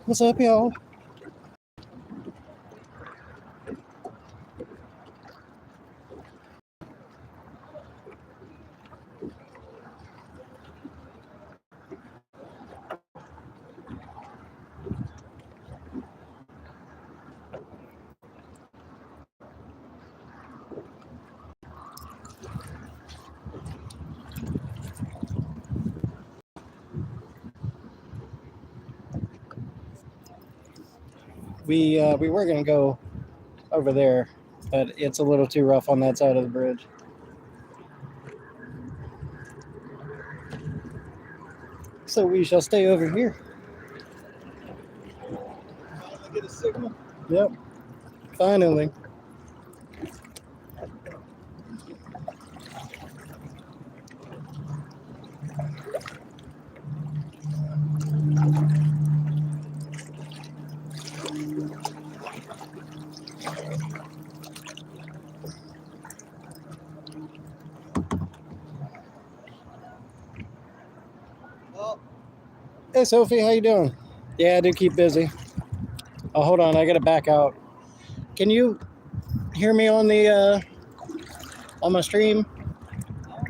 What's up, y'all? We were gonna go over there, but it's a little too rough on that side of the bridge. So we shall stay over here. Finally get a signal. Yep. Finally. Well, Hey, Sophie, how you doing? Yeah, I do keep busy. Oh, hold on, I gotta back out. Can you hear me on the on my stream?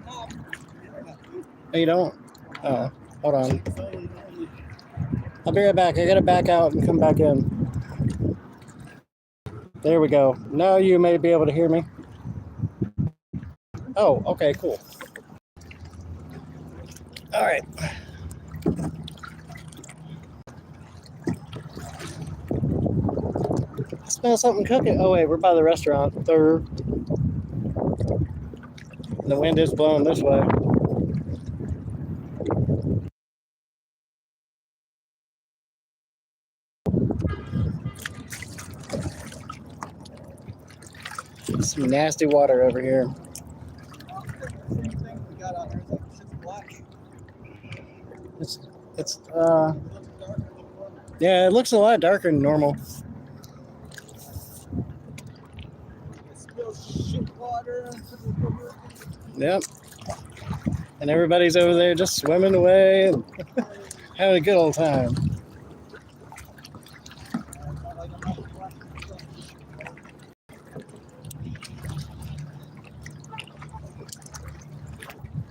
Oh, you don't? Oh, hold on. I'll be right back. I gotta back out and come back in. There we go. Now you may be able to hear me. Oh, okay, cool. All right. I smell something cooking. Oh, wait, we're by the restaurant. The wind is blowing this way. Some nasty water over here. same thing we got out there. It's just black. It's yeah, it looks a lot darker than normal. It spills shit water. Yep. And everybody's over there just swimming away and having a good old time.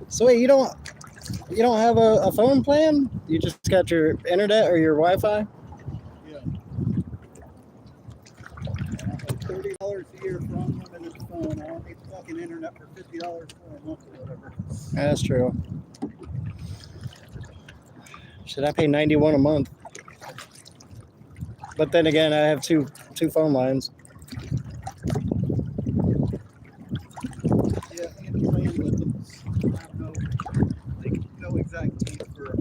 So wait, you don't have a phone plan? You just got your internet or your Wi-Fi? Yeah. $30 a year for unlimited phone. I don't need fucking internet for $50 for a month or whatever. That's true. Should I pay $91 a month? But then again, I have two phone lines. Yeah, and playing with them. I have no exact need for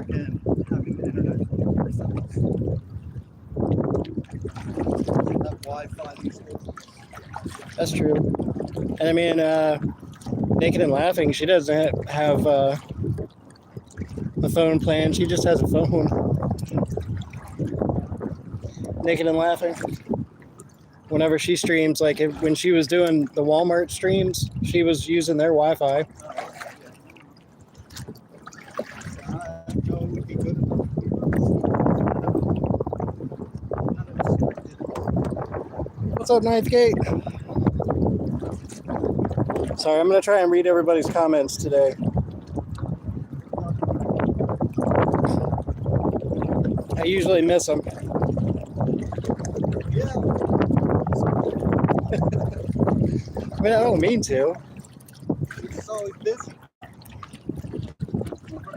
again having the internet 24/7. That Wi-Fi these days. That's true. And I mean, Naked and Laughing, she doesn't have a phone plan. She just has a phone. Naked and Laughing. Whenever she streams, like when she was doing the Walmart streams, she was using their Wi-Fi. What's up, Ninth Gate? Sorry, I'm going to try and read everybody's comments today. I usually miss them. Yeah. I mean, I don't mean to. It's always busy.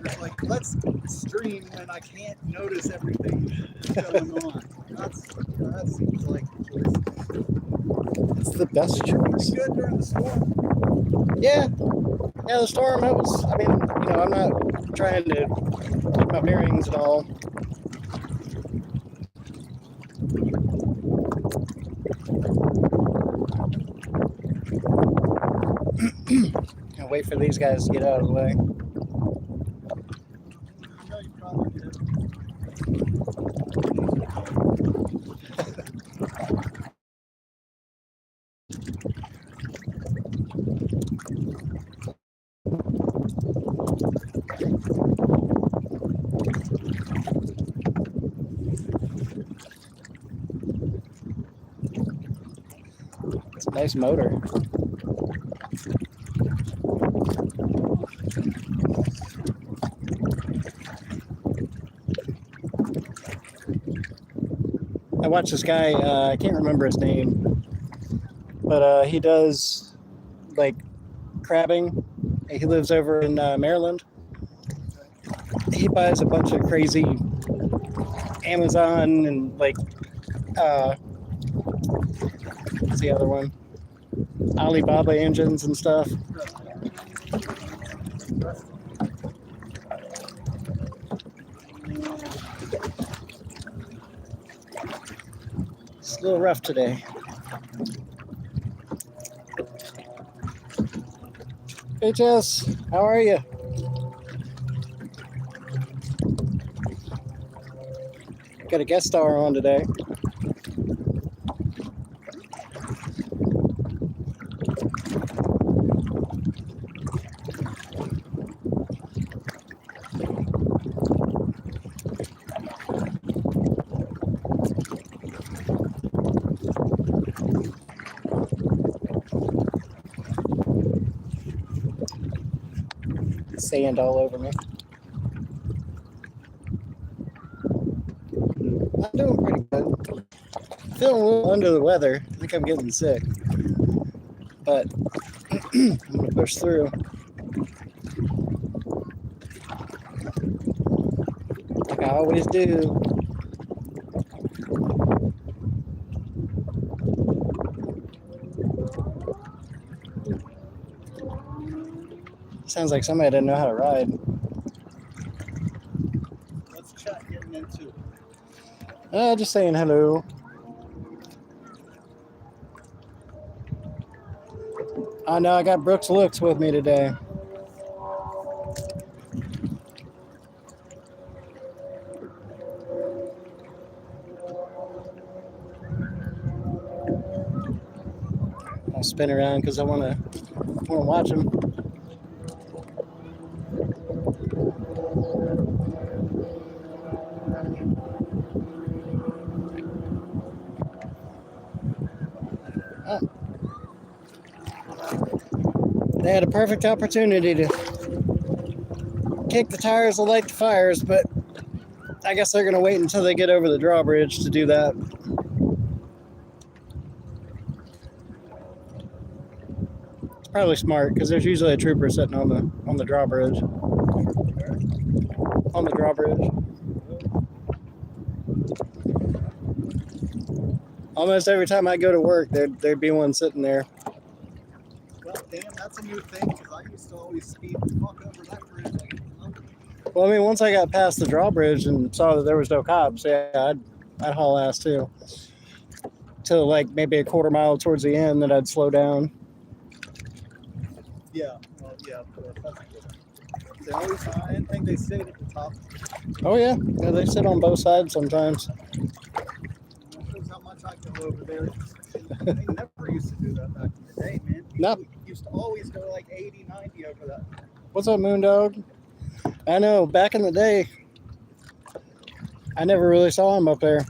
It's like, let's stream when I can't notice everything that's going on. That seems like the choice. It's the best choice. Good during the storm. Yeah, the storm, I mean, I'm not trying to keep my bearings and all. I'll wait for these guys to get out of the way. I know you probably did. Nice motor. I watched this guy, I can't remember his name, but he does like crabbing. He lives over in Maryland. He buys a bunch of crazy Amazon and like, what's the other one? Alibaba engines and stuff. It's a little rough today. Hey Jess, how are you? Got a guest star on today. Sand all over me. I'm doing pretty good. Feeling a little under the weather. I think I'm getting sick. But I'm gonna push through. Like I always do. Sounds like somebody didn't know how to ride. Let's chat getting into it. Just saying hello. I know I got Brooks Looks with me today. I'll spin around because I want to watch him. Oh. They had a perfect opportunity to kick the tires and light the fires, but I guess they're going to wait until they get over the drawbridge to do that. It's probably smart because there's usually a trooper sitting on the drawbridge. On the drawbridge. Almost every time I go to work, there'd be one sitting there. Well, damn, that's a new thing because I used to always speed the fuck over that bridge. Well, I mean, once I got past the drawbridge and saw that there was no cops, yeah, I'd haul ass too. Till like maybe a quarter mile towards the end, then I'd slow down. Yeah, well, yeah, of course. That's good. They always, I didn't think they stayed at the top. Oh yeah, they sit on both sides sometimes. That shows how much I go over there. They never used to do that back in the day, man. People Nope. used to always go like 80, 90 over that. What's up, Moondog? I know, back in the day, I never really saw them up there.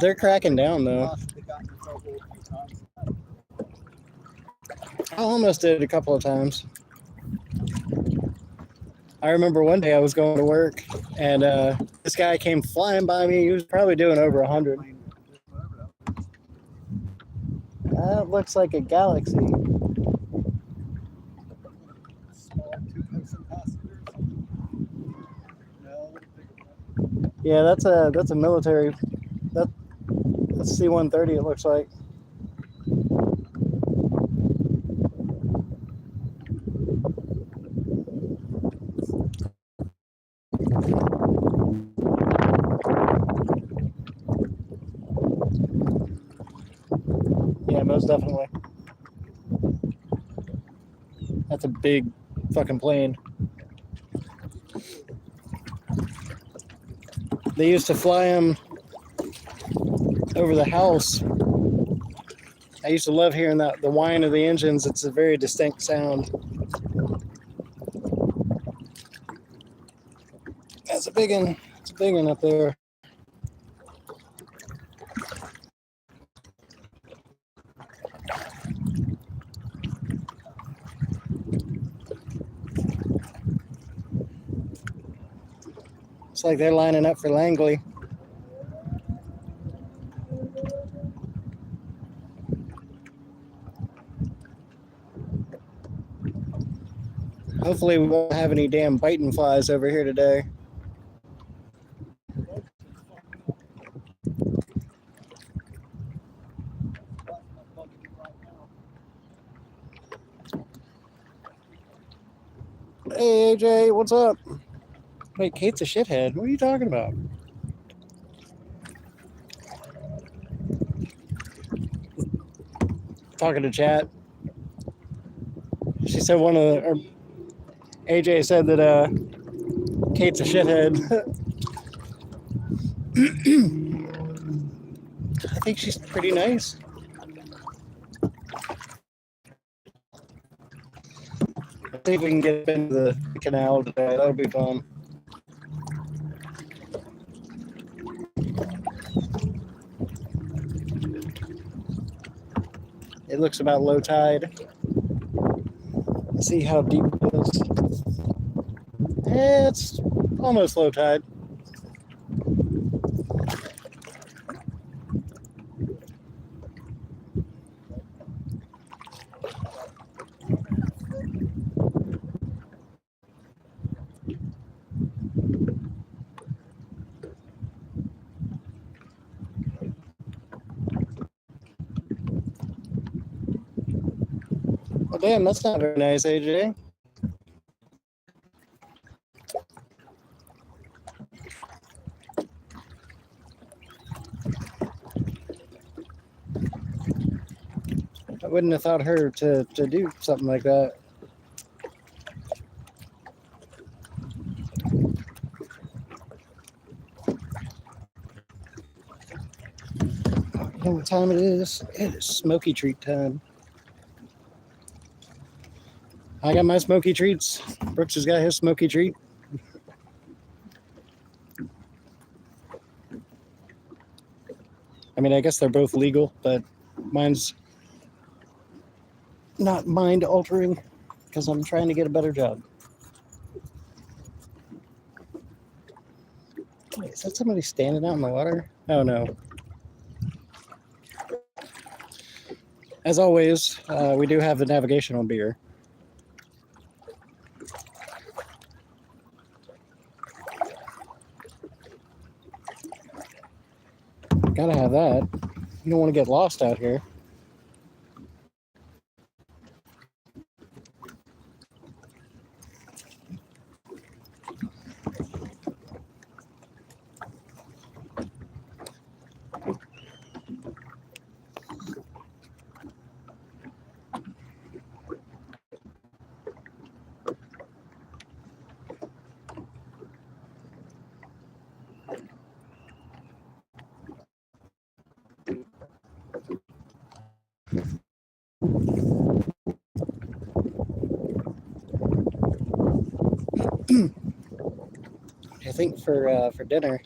They're cracking down though. They got in trouble a few times. I almost did a couple of times. I remember one day I was going to work and this guy came flying by me. He was probably doing over 100. That looks like a Galaxy. Small two-person passengers. No, Yeah, that's a military. That's C-130. It looks like. Yeah, most definitely. That's a big fucking plane. They used to fly them over the house. I used to love hearing the whine of the engines. It's a very distinct sound. That's a big one. It's a big one up there. Looks like they're lining up for Langley. Hopefully we won't have any damn biting flies over here today. Hey AJ, what's up? Wait, Kate's a shithead. What are you talking about? Talking to chat. She said or AJ said that Kate's a shithead. I think she's pretty nice. See if we can get into the canal today. That'll be fun. It looks about low tide. Let's see how deep it is. It's almost low tide. Oh, damn, that's not very nice, AJ. I wouldn't have thought her to do something like that. You know what time it is? It is smoky treat time. I got my smoky treats. Brooks has got his smoky treat. I mean, I guess they're both legal, but mine's not mind altering because I'm trying to get a better job. Wait, is that somebody standing out in the water? Oh no. As always, we do have the navigational beer. Gotta have that. You don't want to get lost out here. I think for dinner,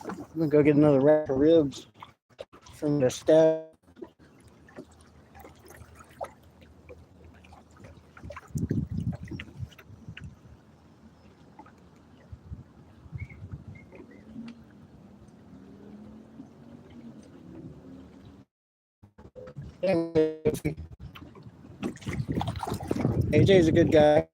I'm gonna go get another wrap of ribs from the staff. AJ's a good guy.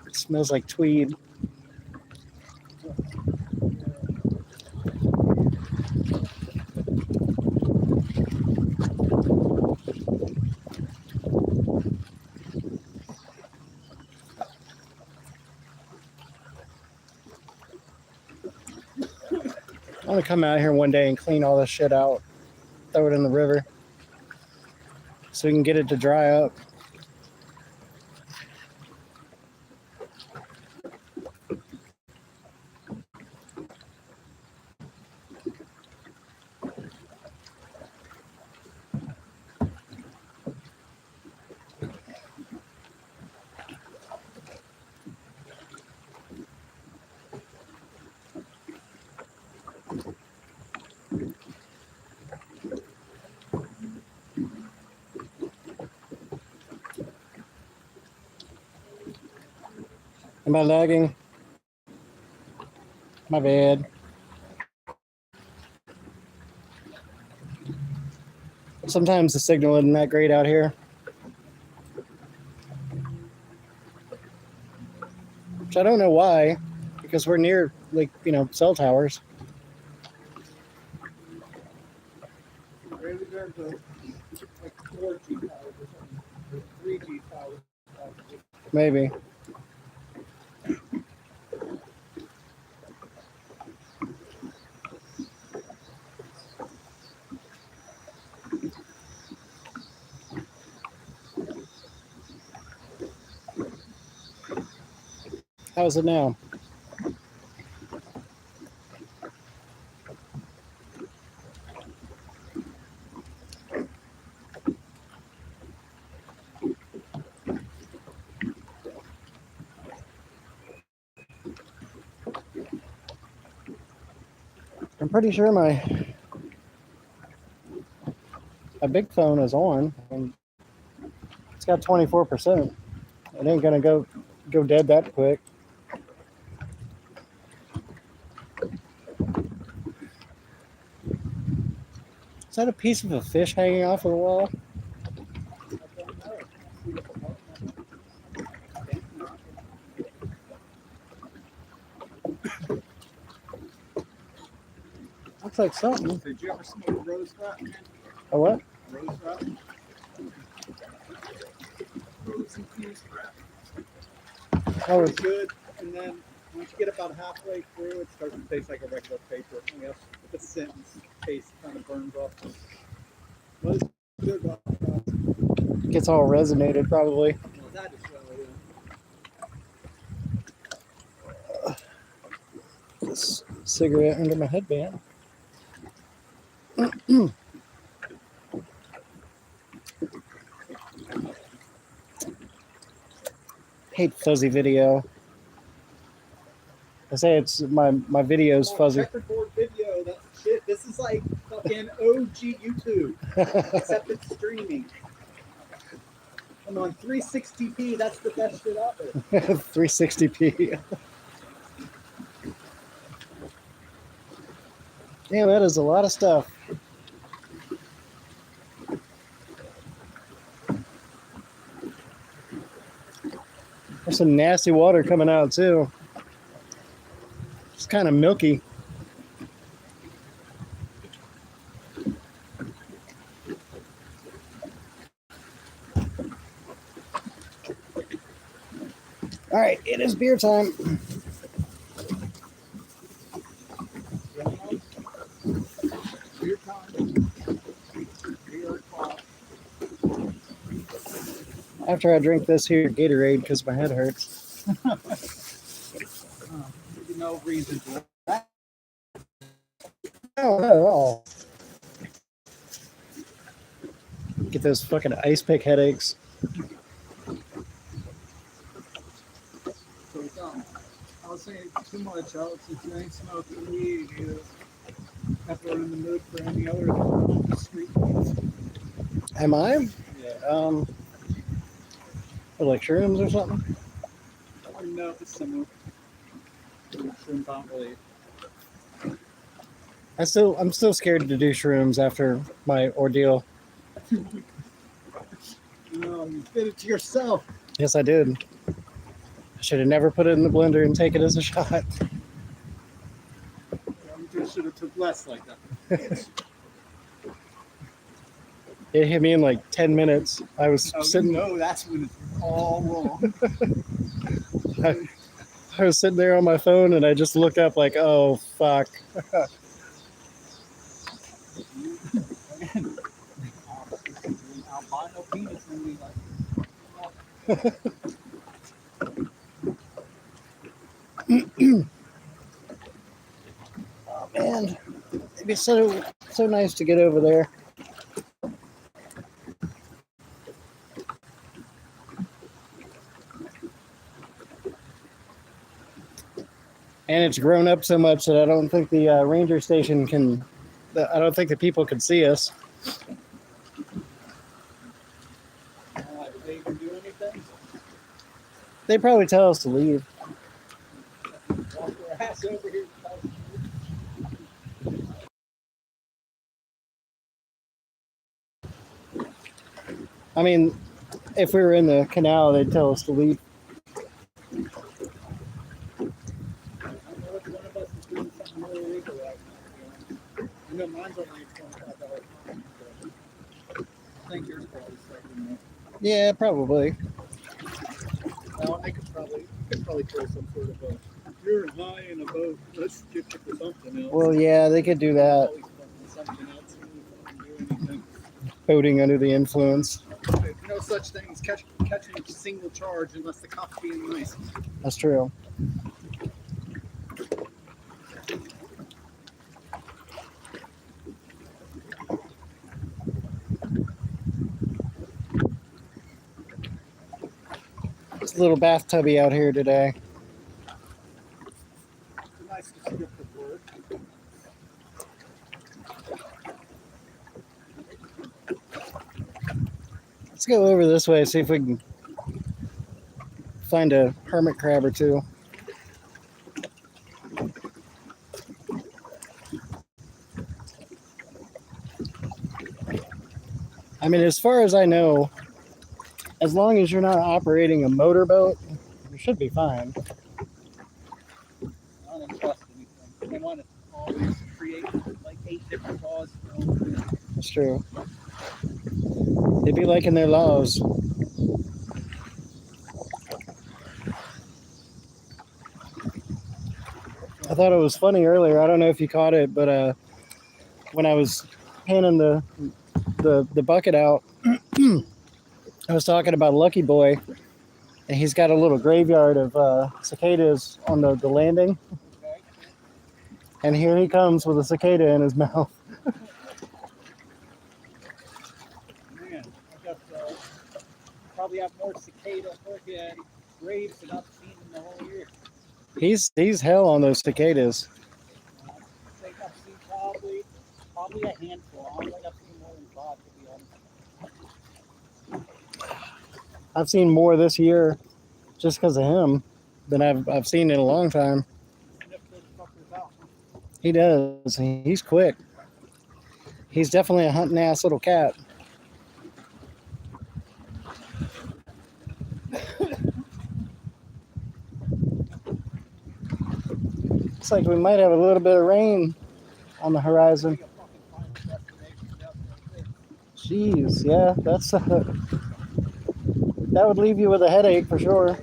It smells like tweed. I want to come out here one day and clean all this shit out, throw it in the river, so we can get it to dry up. Am I lagging? My bad. Sometimes the signal isn't that great out here. Which I don't know why, because we're near, like, cell towers. Maybe there's like 4G towers or something. Or 3G towers. Maybe. How is it now? I'm pretty sure my big phone is on, and it's got 24%. It ain't gonna go dead that quick. Is that a piece of a fish hanging off of the wall? Looks like something. Did you ever smoke rose rat? A what? Rose rat? Rose infused rat. Oh, It's good, and then once you get about halfway through, it starts to taste like a regular paper. And yes, the sentence taste kind of burns off. What is good about that? gets all resonated probably. Well, that is really This cigarette under my headband. Hate fuzzy video. I say it's my video's fuzzy. Checkerboard video, that's shit. This is like fucking OG YouTube, except it's streaming. Come on, 360p, that's the best shit out there. 360p. Yeah, that is a lot of stuff. There's some nasty water coming out too. It's kind of milky. All right, it is beer time. Beer time. Beer o'clock. After I drink this here Gatorade because my head hurts. No reason for that. Oh, not at all. Get those fucking ice pick headaches. So, I was saying too much out since you ain't smoking weed. You have to in the mood for any other street foods. Am I? Yeah. Like shrooms or something? No, it's similar. Shouldn't really. I'm still scared to do shrooms after my ordeal. No, you did it to yourself. Yes, I did. I should have never put it in the blender and take it as a shot. You just should have took less like that. It hit me in like 10 minutes. I was sitting. No, that's when it's all wrong. I was sitting there on my phone and I just look up like, oh fuck. Albino penis and we Oh man, it'd be so nice to get over there. And it's grown up so much that I don't think the ranger station can. I don't think the people can see us. they can do anything. They probably tell us to leave. pass over here. I mean, if we were in the canal, they'd tell us to leave. I know if one of us is doing something really illegal right now. I know mine's only $25 fine, but I think yours probably slightly more. Yeah, probably. Well, they could probably throw some sort of a, you're high in a boat, let's get you for something else. Well, yeah, they could do that. Always something else, do anything. Boating under the influence. There's no such thing as catching a single charge unless the cop's being nice. That's true. It's a little bathtubby out here today. It's a nice descriptive word. Let's go over this way, see if we can find a hermit crab or two. I mean, as far as I know, as long as you're not operating a motorboat, you should be fine. I don't trust anything. They want to always create like 8 different laws. That's true. They'd be liking their laws. I thought it was funny earlier. I don't know if you caught it, but when I was handing the bucket out, I was talking about Lucky Boy, and he's got a little graveyard of cicadas on the landing. Okay. And here he comes with a cicada in his mouth. Man, I got probably have more cicada forehead graves than I've seen in the whole year. He's hell on those cicadas. I think I've seen probably a handful. I don't think I've seen more than 5, to be honest. I've seen more this year just because of him than I've seen in a long time. Sniff those fuckers out. He does. He's quick. He's definitely a hunting ass little cat. Looks like we might have a little bit of rain on the horizon. Jeez, yeah, that's that would leave you with a headache for sure.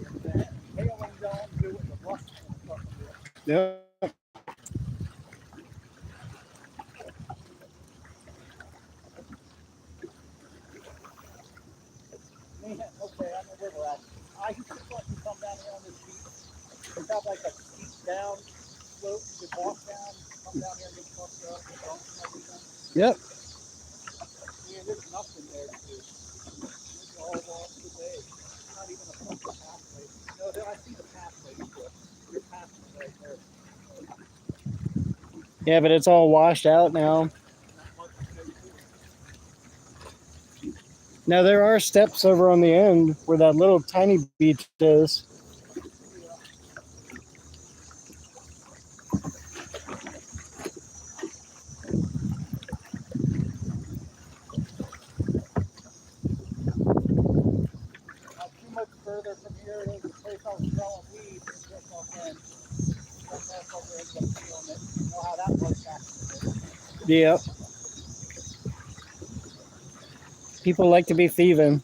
Yeah. Man, okay, I know where we're at. I used to fucking come down here on this beach. It's got like a steep down slope you could walk down, come down here and get fucked up and bump and everything. Yep. Man, there's nothing there to do. It's all off the bay. It's not even a fucking pathway. No, I see the pathway, but your pathway right there. Yeah, but it's all washed out now. Not much to go to. Now there are steps over on the end where that little tiny beach is. Not too much further from here, there's a place I was growing weed and just off in. Some motherfucker ended up stealing it. You know how that was back in the day. Yep. People like to be thieving.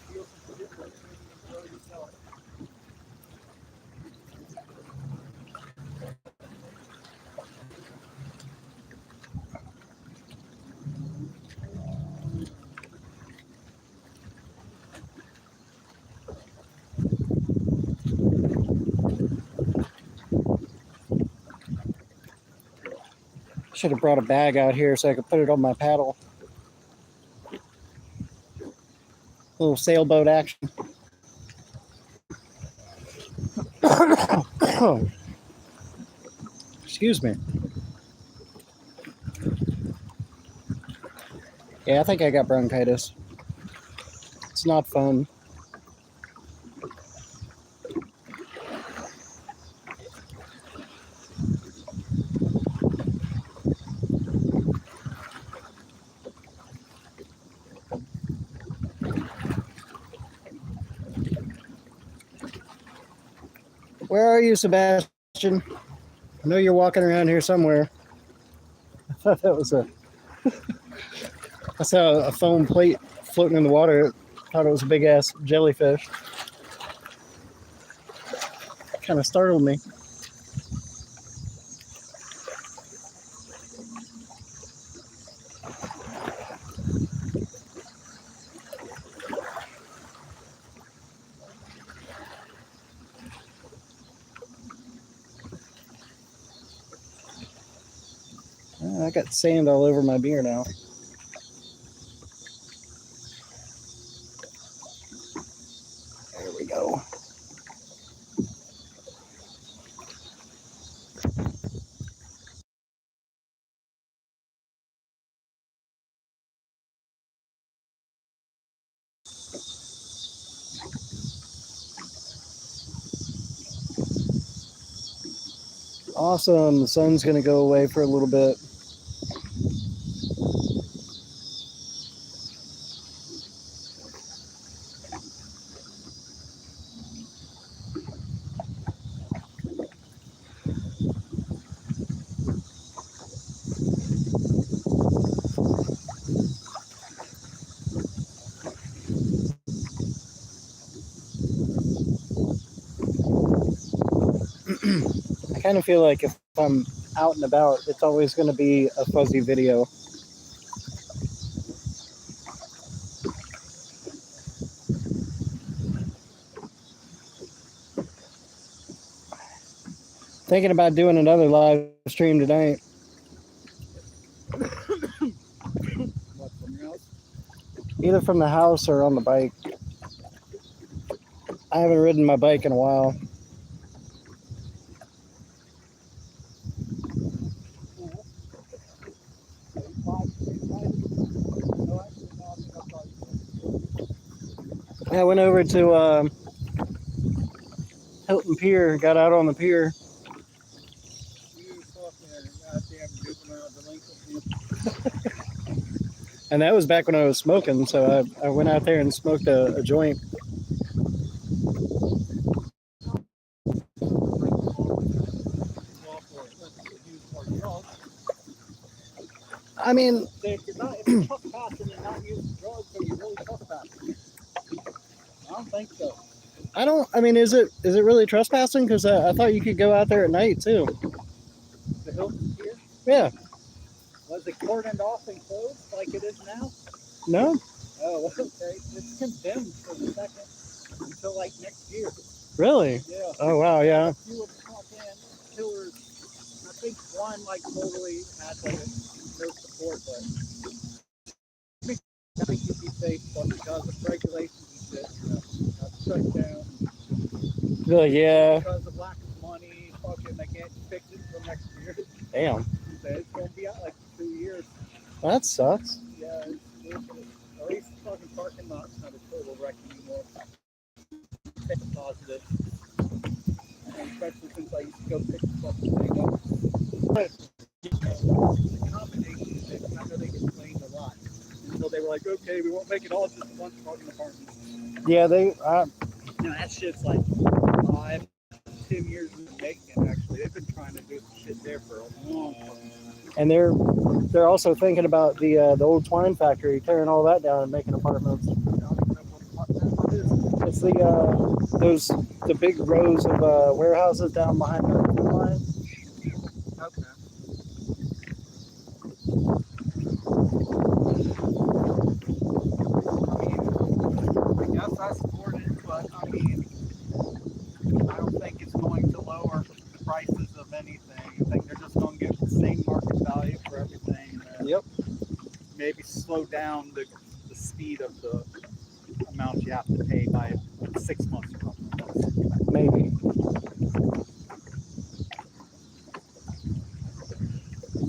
Steal some shit that you didn't even grow yourself. Should have brought a bag out here so I could put it on my paddle. A little sailboat action. Excuse me. Yeah, I think I got bronchitis. It's not fun. Where are you, Sebastian? I know you're walking around here somewhere. I thought that was I saw a foam plate floating in the water. I thought it was a big ass jellyfish. Kind of startled me. I got sand all over my beer now. There we go. Awesome. The sun's going to go away for a little bit. I kind of feel like if I'm out and about, it's always going to be a fuzzy video. Thinking about doing another live stream tonight. What, from your house? Either from the house or on the bike. I haven't ridden my bike in a while. I went over to Hilton Pier, got out on the pier. You fucking goddamn juvenile delinquent. And that was back when I was smoking, so I went out there and smoked a joint. I mean, If you're trespassing and not using drugs, are you really trespassing? I don't think so. is it really trespassing? Because I thought you could go out there at night too. The Hilton here? Yeah. Was it cordoned off and closed like it is now? No? Oh, okay. It's condemned for the second until like next year. Really? Yeah. Oh, wow, yeah. A few of the fucking killers, I think one like totally had like no support, but I think you'd be safe, but because of regulations and shit, got shut down. Really, yeah. Because of lack of money, fucking they can't fix it until next year. Damn. So it's gonna be out like 2 years. Well, that sucks. Yeah, it's ridiculous. At least the fucking parking lot's not a total wreck anymore. It's positive. Especially since I used to go pick the fucking thing up. But the combination of it, I know they get blamed a lot. And so they were like, okay, we won't make it all just a bunch of fucking apartments. Yeah, That shit's like 5, 10 years in the making, actually. They've been trying to do some shit there for a long time. and they're also thinking about the old twine factory, tearing all that down and making apartments. It's the big rows of warehouses down behind the line. Okay. I guess I support it, but I mean, I don't think it's going to lower the prices of anything. I think they're just going to get the same market value for everything. Yep. Maybe slow down the speed of the amount you have to pay by 6 months or something. Maybe.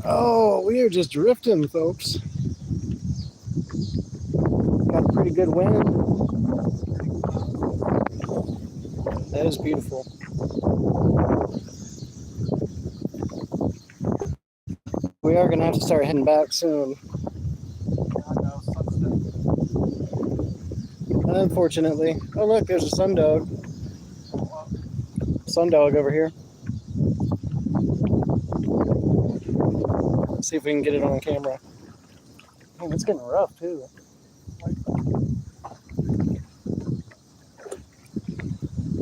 Oh, we are just drifting, folks. Got a pretty good wind. That is beautiful. We are going to have to start heading back soon. Unfortunately. Oh, look, there's a sundog. sundog over here. Let's see if we can get it on camera. Man, it's getting rough too.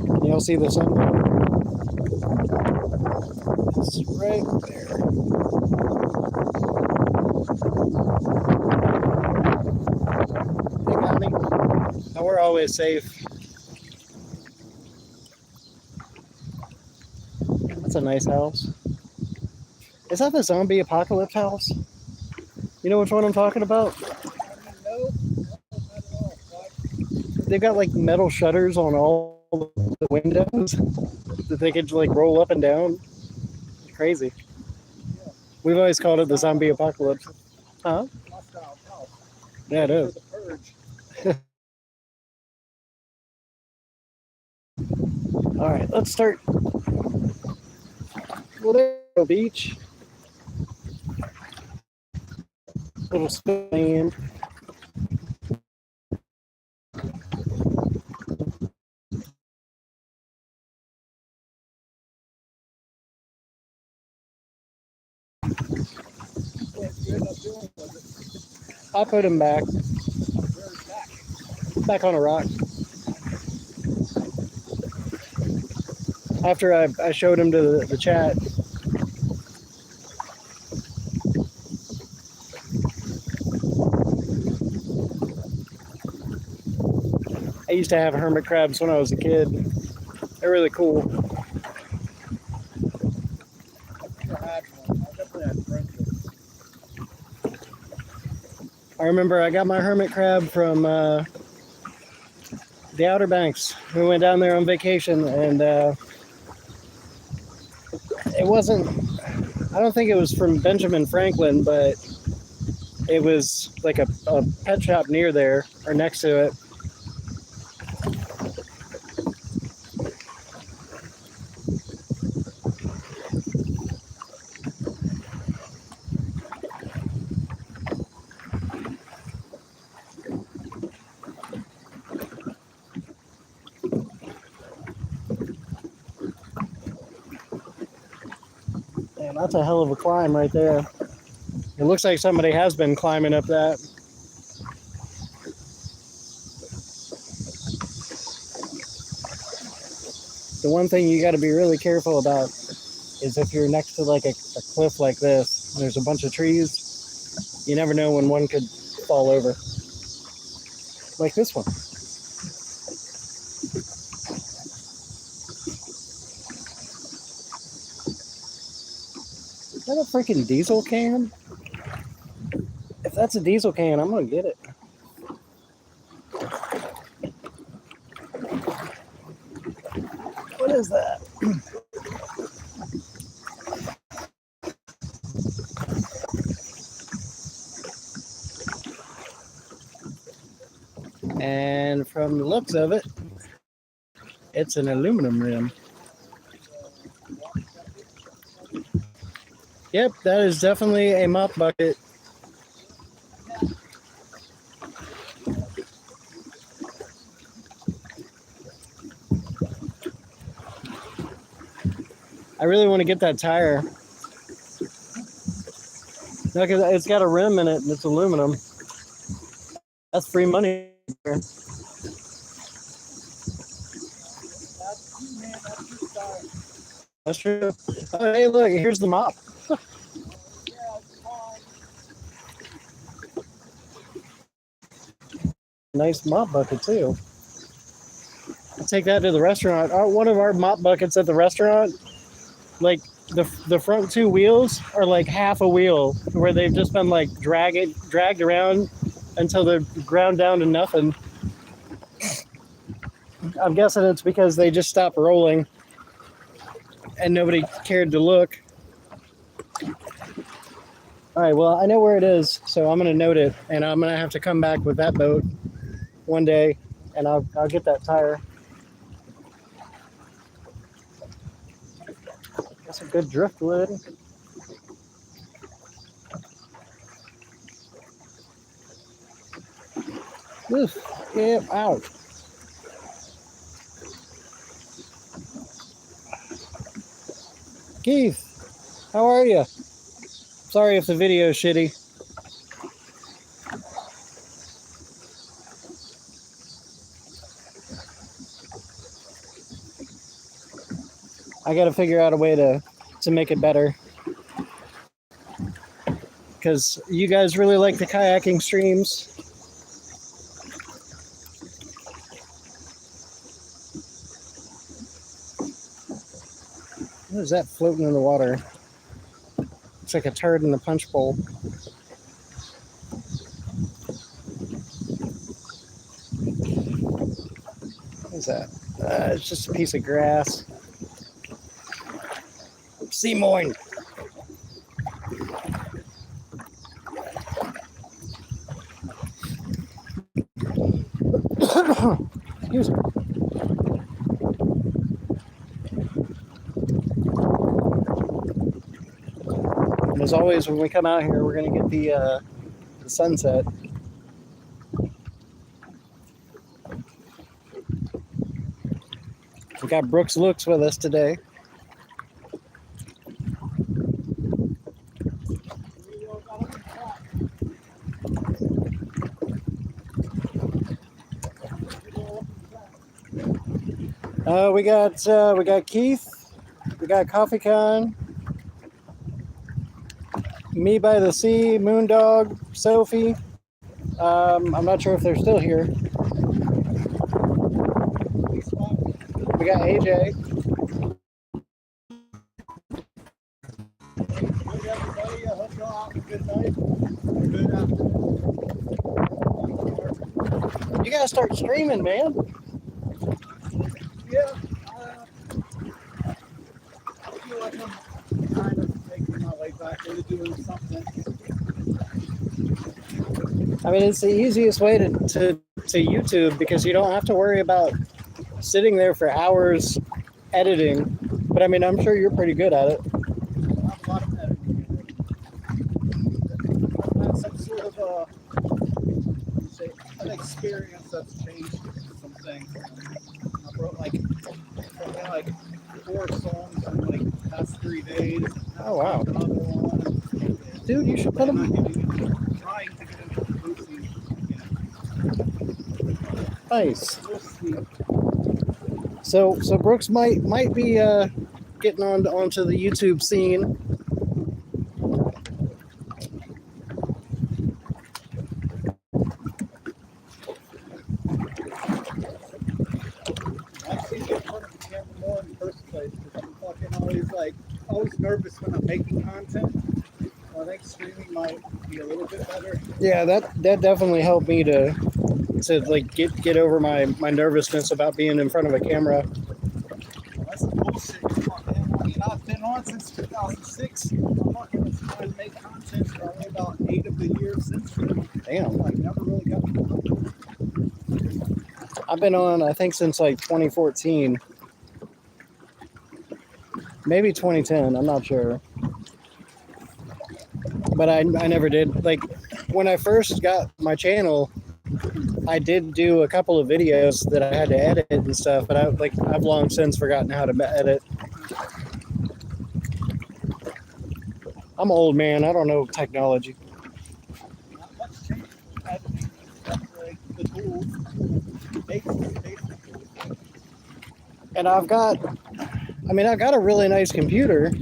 Can y'all see the sundog? It's right there. They got me. Now we're always safe. That's a nice house. Is that the zombie apocalypse house? You know which one I'm talking about? They've got like metal shutters on all the windows that they could like roll up and down. Crazy. We've always called it the zombie apocalypse. Huh? Yeah, it is. All right, let's start. Well, there's a beach. Little sand. I put him back on a rock. After I showed him to the chat. I used to have hermit crabs when I was a kid. They're really cool. I remember I got my hermit crab from the Outer Banks. We went down there on vacation, and it wasn't, I don't think it was from Benjamin Franklin, but it was like a pet shop near there, or next to it. Man, that's a hell of a climb right there. It looks like somebody has been climbing up that. The one thing you got to be really careful about is if you're next to like a cliff like this, there's a bunch of trees, you never know when one could fall over. Like this one. Is that a freaking diesel can? If that's a diesel can, I'm going to get it. What is that? And from the looks of it, it's an aluminum rim. Yep, that is definitely a mop bucket. I really want to get that tire. No, because it's got a rim in it and it's aluminum. That's free money. That's true. Oh, hey, look, here's the mop. Nice mop bucket, too. I'll take that to the restaurant. One of our mop buckets at the restaurant, like the front two wheels are like half a wheel, where they've just been like dragged around until they're ground down to nothing. I'm guessing it's because they just stopped rolling and nobody cared to look. All right, well, I know where it is, so I'm going to note it, and I'm going to have to come back with that boat one day, and I'll get that tire. That's a good driftwood. Oof, yeah, ouch. Keith, how are you? Sorry if the video is shitty. I got to figure out a way to make it better. Because you guys really like the kayaking streams. What is that floating in the water? Looks like a turd in the punch bowl. What is that? It's just a piece of grass. Seymour. Excuse me. And as always, when we come out here, we're going to get the sunset. We got Brooks Looks with us today. We got Keith, we got Coffee Con, Me by the Sea, Moondog, Sophie. I'm not sure if they're still here. We got AJ. Good, everybody. I hope y'all have a good night. Good afternoon. You gotta start streaming, man. Yeah. I feel like I'm kind of making my way back into doing something. I mean, it's the easiest way to YouTube because you don't have to worry about sitting there for hours editing. But I mean, I'm sure you're pretty good at it. I have a lot of editing in it. I've had some sort of an experience that's changed some things. I wrote like 4 songs in like the past 3 days. Oh wow, Another one. dude, you should put them. Trying to get into producing. Nice. We'll see. So Brooks might be getting onto the YouTube scene. Actually, get in front of the camera more in the first place because I'm fucking always nervous when I'm making content. So I think streaming might be a little bit better. Yeah, that definitely helped me to like get over my nervousness about being in front of a camera. That's the bullshit. Man. I mean, I've been on since 2006. I'm fucking trying to make content for only about 8 of the years since then. Damn. I never really got to. I've been on, I think, since like 2014. Maybe 2010, I'm not sure. But I never did. Like, when I first got my channel, I did do a couple of videos that I had to edit and stuff, but I've long since forgotten how to edit. I'm an old man. I don't know technology. Not much change. Editing, like the tools, basic. And I've got a really nice computer,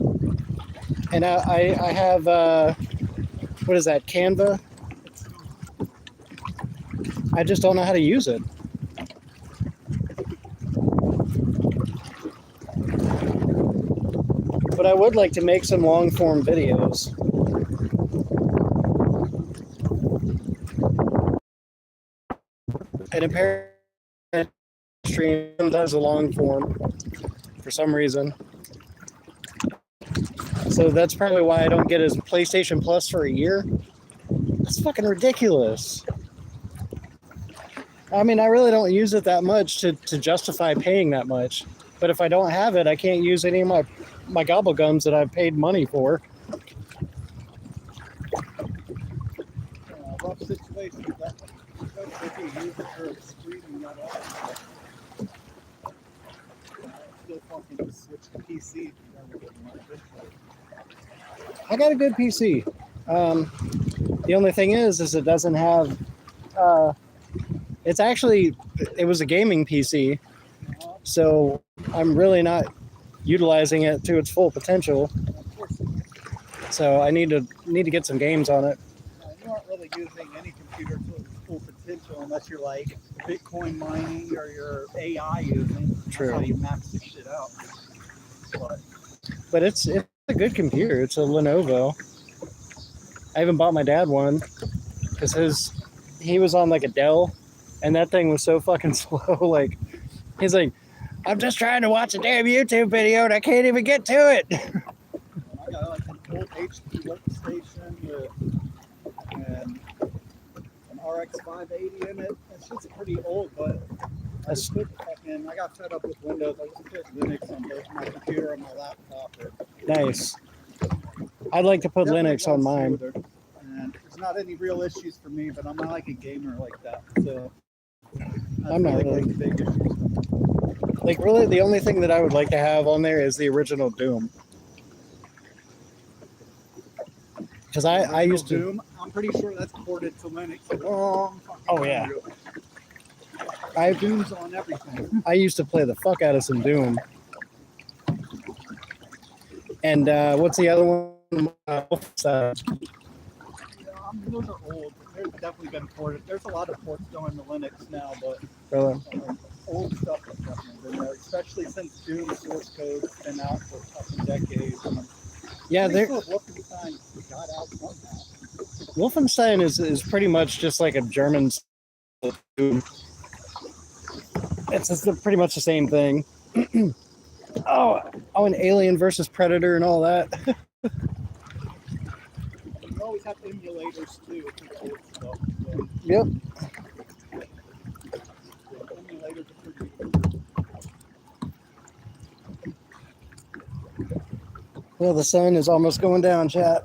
and I have what is that, Canva? I just don't know how to use it. But I would like to make some long form videos. And apparently stream does a long form for some reason. So that's probably why I don't get his PlayStation Plus for a year. That's fucking ridiculous. I mean, I really don't use it that much to justify paying that much. But if I don't have it, I can't use any of my gobble gums that I've paid money for. Rough situation. If you use it for streaming, not all. Still fucking switch PC. I got a good PC. The only thing is it doesn't have. It was a gaming PC, so I'm really not utilizing it to its full potential. So I need to get some games on it. You aren't really using any computer to its full potential unless you're like Bitcoin mining or your AI using. True. That's how you max this shit out. But it's a good computer. It's a Lenovo. I even bought my dad one because he was on like a Dell, and that thing was so fucking slow. Like he's like, I'm just trying to watch a damn YouTube video and I can't even get to it. I got like an old HP workstation and an RX 580 in it. It's just pretty old, but I got fed up with Windows. I just put Linux on both my computer and my laptop. Nice. I'd like to put Linux on mine. And there's not any real issues for me, but I'm not like a gamer like that. So I'm not really. like big issues. Like really, the only thing that I would like to have on there is the original Doom. Because I used to. Doom, I'm pretty sure that's ported to Linux. Oh yeah. Doom's on everything. I used to play the fuck out of some Doom. And what's the other one? Those are old. They've definitely been ported. There's a lot of ports going to Linux now, but old stuff has definitely been there, especially since Doom source code's been out for a couple decades. Yeah, Wolfenstein got out somehow. Wolfenstein is pretty much just like a German Doom. It's pretty much the same thing. oh, and Alien versus Predator and all that. You always have emulators too. Stuff, so. Yep. Emulators are pretty Well, the sun is almost going down, chat.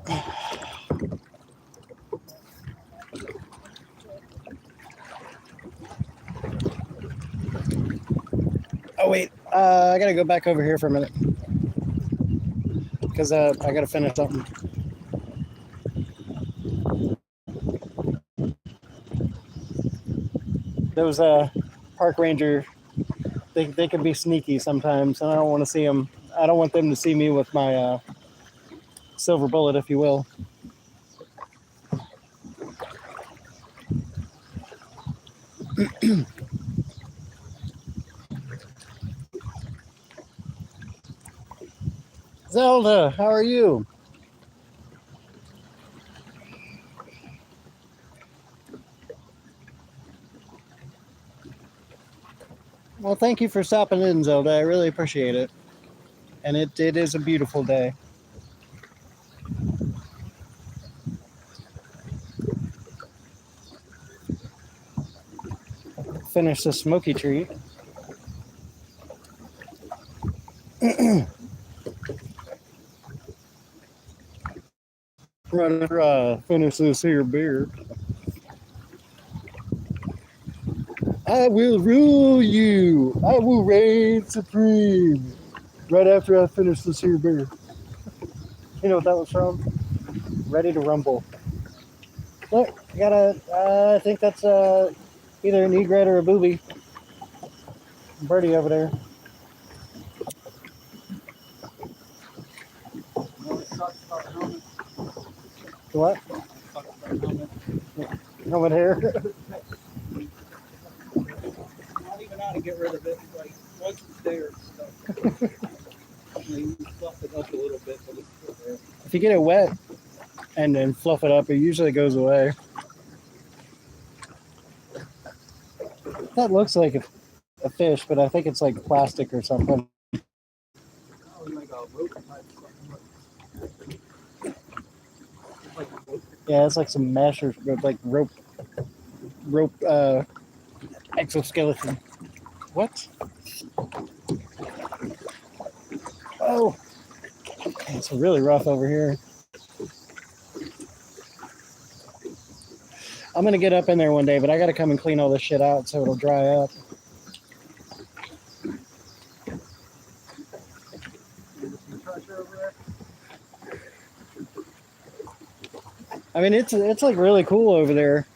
Oh wait, I gotta go back over here for a minute because I gotta finish something. Those park ranger, they can be sneaky sometimes, and I don't want to see them. I don't want them to see me with my silver bullet, if you will. Zelda, how are you? Well, thank you for stopping in, Zelda. I really appreciate it. And it is a beautiful day. Finish the smoky tree. Finish this here beer. I will rule you. I will reign supreme. Right after I finish this here beer. You know what that was from? Ready to Rumble. Look, I got I think that's either an egret or a booby. Birdie over there. What? Helmet hair. not even how to get rid of it. Like once it's there, you fluff it up a little bit, but it's still there. If you get it wet and then fluff it up, it usually goes away. That looks like a fish, but I think it's like plastic or something. Oh, like a rope type something. Like a rope. Yeah, it's like some mesh or like rope exoskeleton. What? Oh, it's really rough over here. I'm gonna get up in there one day, but I gotta come and clean all this shit out so it'll dry up. over there? I mean, it's like really cool over there.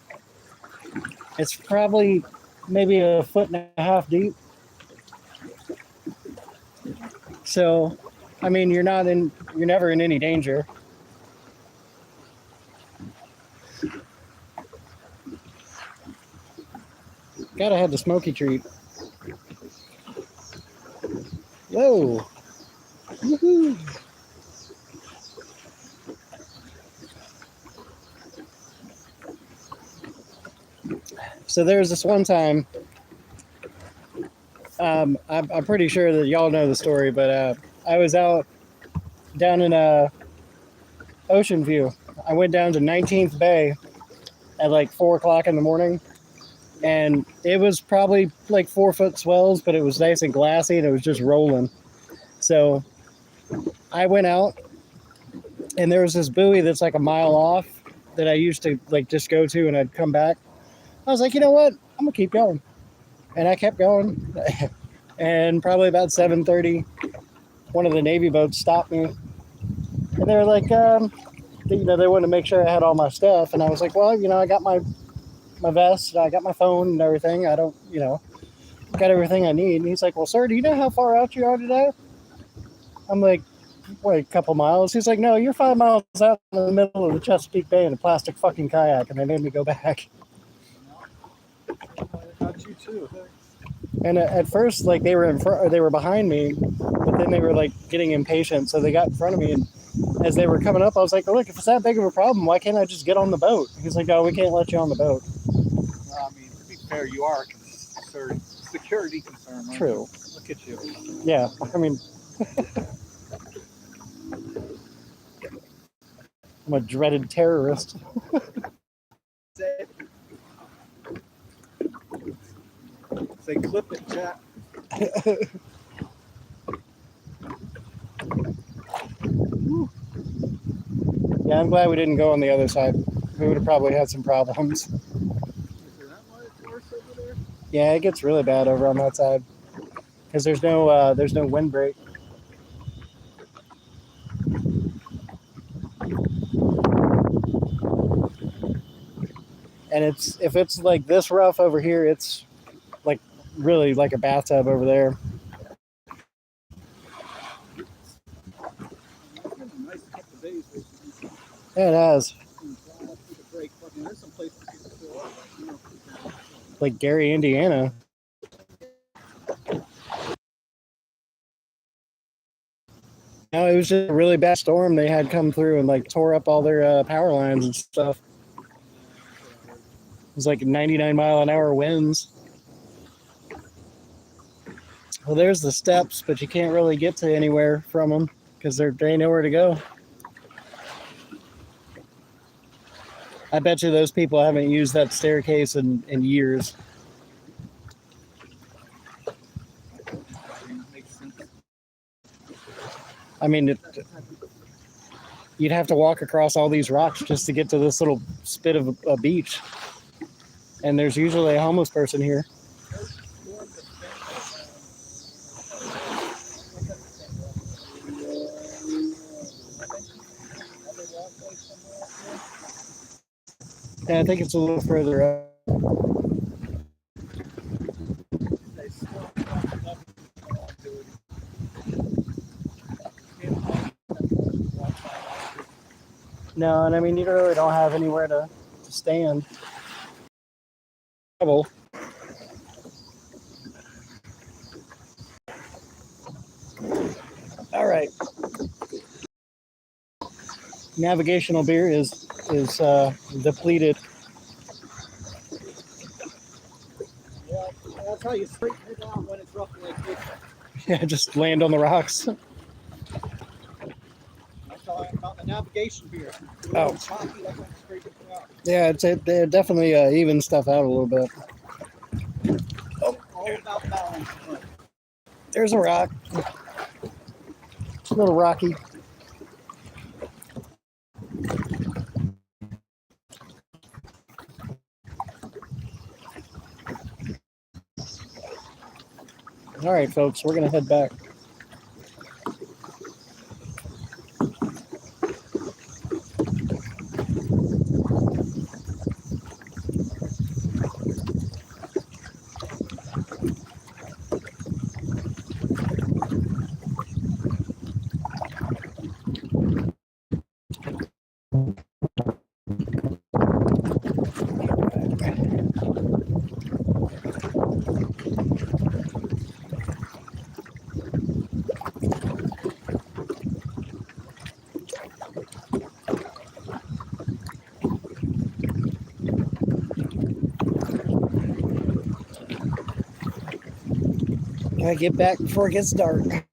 It's probably maybe a foot and a half deep. So, I mean, you're never in any danger. Gotta have the smoky treat. Whoa. Woohoo. So there's this one time, I'm pretty sure that y'all know the story, but I was out down in Ocean View. I went down to 19th Bay at like 4 o'clock in the morning, and it was probably like 4-foot swells, but it was nice and glassy, and it was just rolling. So I went out, and there was this buoy that's like a mile off that I used to like just go to, and I'd come back. I was like, you know what? I'm gonna keep going, and I kept going. And probably about 7:30, one of the Navy boats stopped me, and they were like, they wanted to make sure I had all my stuff, and I was like, well, I got my vest, I got my phone and everything. I don't, got everything I need. And he's like, well, sir, do you know how far out you are today? I'm like, what, a couple miles? He's like, no, you're 5 miles out in the middle of the Chesapeake Bay in a plastic fucking kayak, and they made me go back. I got you too. And at first, like, they were in front, or they were behind me, but then they were like getting impatient, so they got in front of me. And as they were coming up, I was like, look, if it's that big of a problem, why can't I just get on the boat? He's like, no, we can't let you on the boat. Well, I mean, to be fair, you are a security concern. Right? True. Look at you. Yeah, I mean, I'm a dreaded terrorist. Say clip it, chat. Yeah, I'm glad we didn't go on the other side. We would have probably had some problems. Is there that much worse over there? Yeah, it gets really bad over on that side because there's no windbreak. And if it's like this rough over here, it's like really like a bathtub over there. Yeah, it has. Like Gary, Indiana. No, it was just a really bad storm they had come through and like tore up all their power lines and stuff. It was like 99-mile-an-hour winds. Well, there's the steps, but you can't really get to anywhere from them because there ain't nowhere to go. I bet you those people haven't used that staircase in years. I mean, you'd have to walk across all these rocks just to get to this little spit of a beach. And there's usually a homeless person here. Yeah, I think it's a little further up. No, and I mean, you really don't have anywhere to stand. All right. Navigational beer is depleted. Yeah, that's how you straighten it down when it's rough like this. Yeah, just land on the rocks. That's how I am about the navigation beer. Oh. Yeah, it definitely evens stuff out a little bit. Oh, all about balance. There's a rock. It's a little rocky. All right, folks, we're going to head back. Gotta get back before it gets dark. The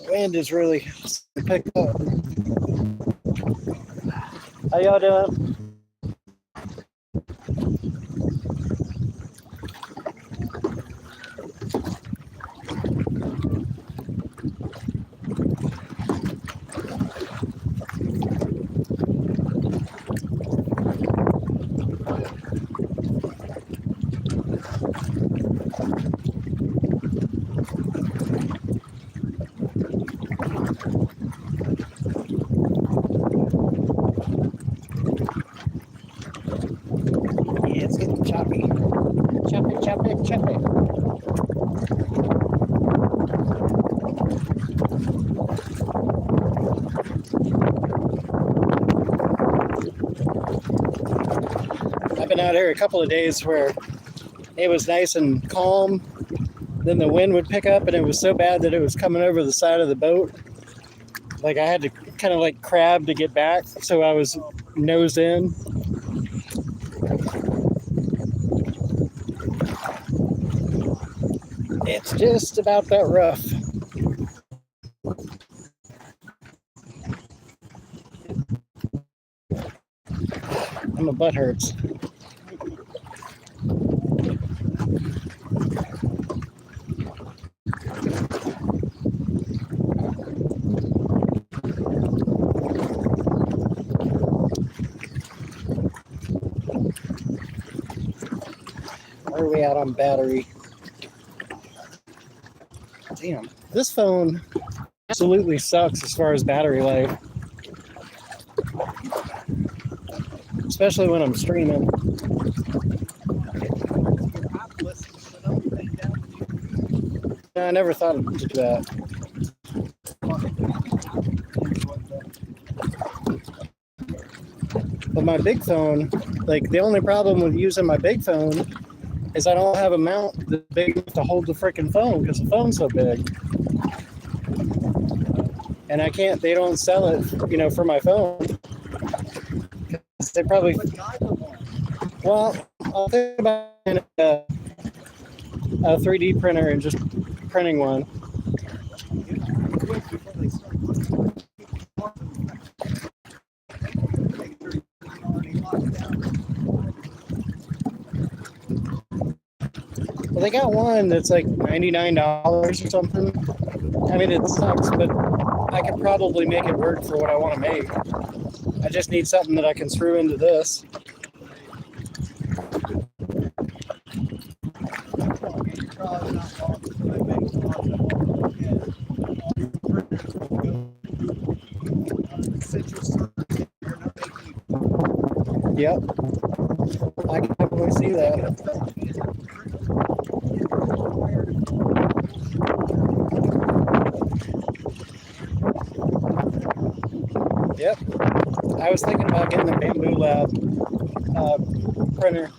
wind is really picked up. How y'all doing? Yeah, it's getting choppy. Choppy, choppy, choppy. I've been out here a couple of days where it was nice and calm. Then the wind would pick up and it was so bad that it was coming over the side of the boat. Like I had to kind of like crab to get back. So I was nose in. It's just about that rough. And my butt hurts. Where are we at on battery? Damn, this phone absolutely sucks as far as battery life. Especially when I'm streaming. I never thought to do that. But my big phone, like the only problem with using my big phone is I don't have a mount that's big enough to hold the freaking phone because the phone's so big. And I can't, they don't sell it, for my phone. They probably, well, I'll think about a 3D printer and just printing one. Well, they got one that's like $99 or something. I mean, it sucks, but I could probably make it work for what I want to make. I just need something that I can screw into this. Yep. I can definitely see that. Yep. I was thinking about getting a Bamboo Lab printer.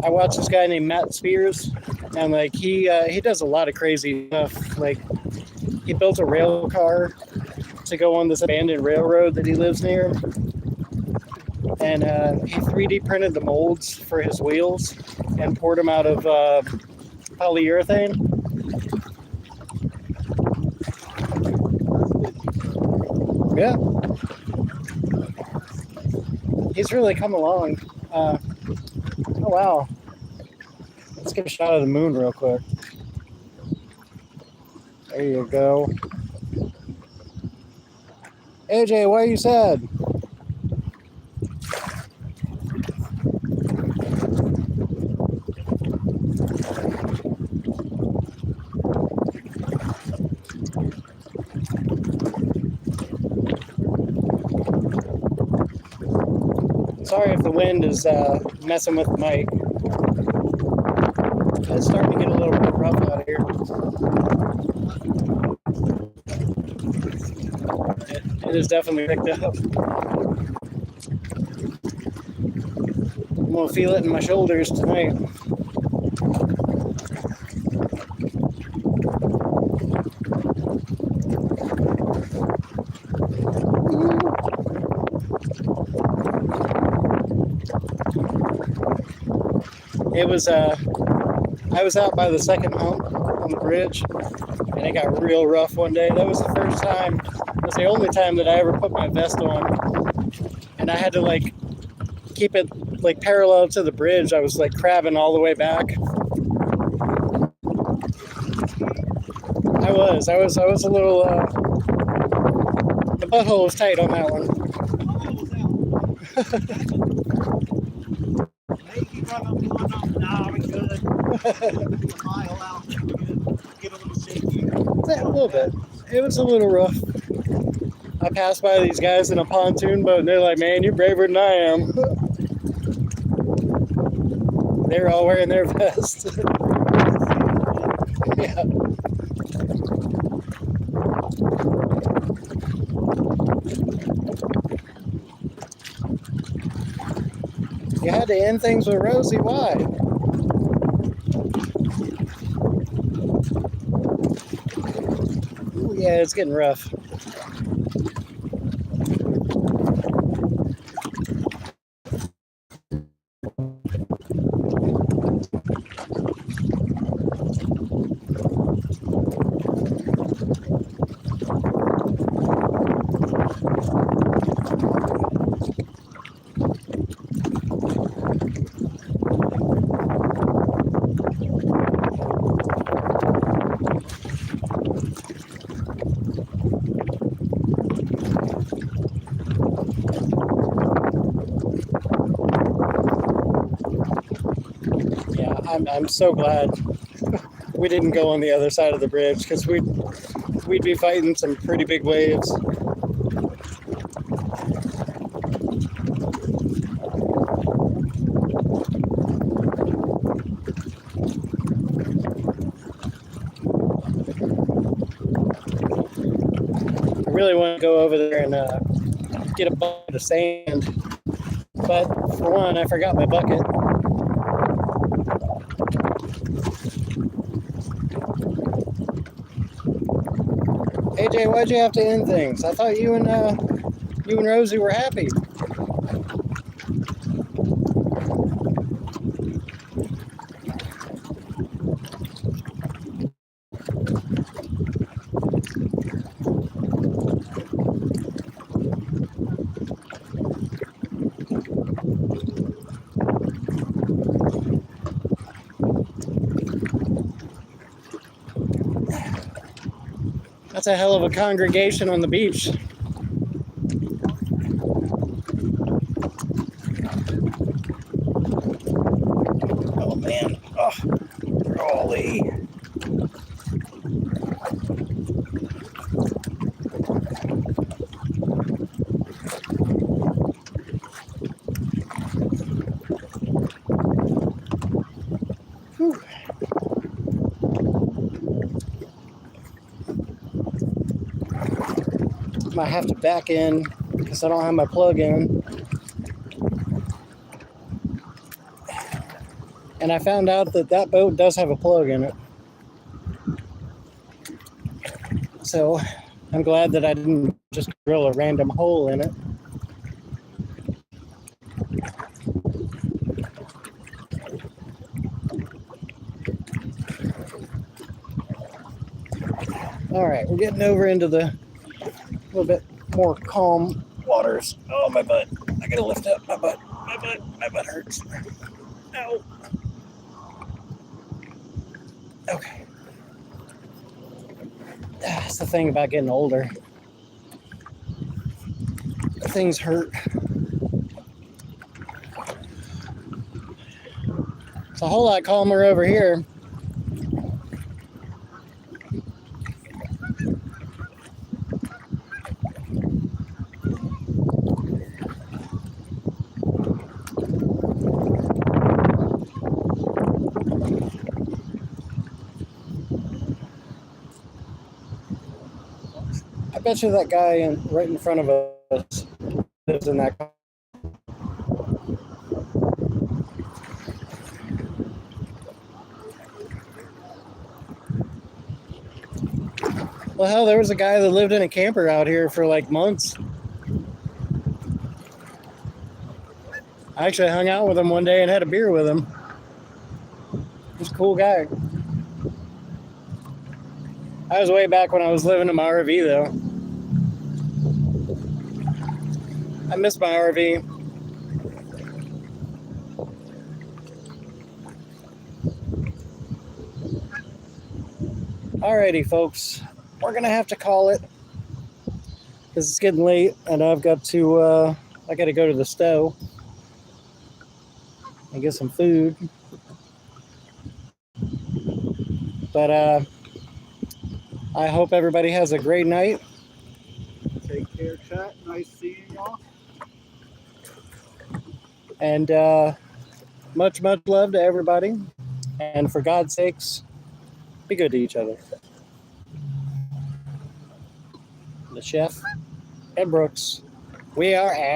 I watched this guy named Matt Spears, and like he does a lot of crazy stuff. Like he built a rail car to go on this abandoned railroad that he lives near, and he 3D printed the molds for his wheels and poured them out of polyurethane. Yeah, he's really come along. Oh wow, let's get a shot of the moon real quick. There you go. AJ, why are you sad? Sorry if the wind is messing with the mic. It's starting to get a little bit rough out here. It is definitely picked up. I'm gonna feel it in my shoulders tonight. It was I was out by the second hump on the bridge, and it got real rough one day. That was the first time. It was the only time that I ever put my vest on, and I had to like keep it like parallel to the bridge. I was like crabbing all the way back. I was a little. The butthole was tight on that one. Maybe run up one up. Nah, we good. A mile out. Get a little shaky. A little bit. It was a little rough. I passed by these guys in a pontoon boat, and they're like, "Man, you're braver than I am." They were all wearing their vests. Yeah. You had to end things with Rosie. Why? Ooh, yeah, it's getting rough. Yeah, I'm so glad we didn't go on the other side of the bridge, because we'd be fighting some pretty big waves. I really want to go over there and get a bucket of sand, but for one, I forgot my bucket. AJ, why'd you have to end things? I thought you and Rosie were happy. That's a hell of a congregation on the beach. Oh man, oh, golly. Whew. Might have to back in because I don't have my plug in. And I found out that that boat does have a plug in it. So I'm glad that I didn't just drill a random hole in it. All right, we're getting over into the little bit more calm waters. Oh, my butt. I gotta lift up my butt. My butt hurts. Ow. Okay. That's the thing about getting older. Things hurt. It's a whole lot calmer over here. I bet you that guy right in front of us lives in that car. Well, hell, there was a guy that lived in a camper out here for like months. I actually hung out with him one day and had a beer with him. He's a cool guy. I was way back when I was living in my RV, though. I miss my RV. Alrighty, folks. We're going to have to call it because it's getting late and I've got to, I got to go to the stove and get some food. But I hope everybody has a great night. Take care, chat. Nice seeing y'all. And much, much love to everybody. And for God's sakes, be good to each other. The chef, Ed Brooks. We are at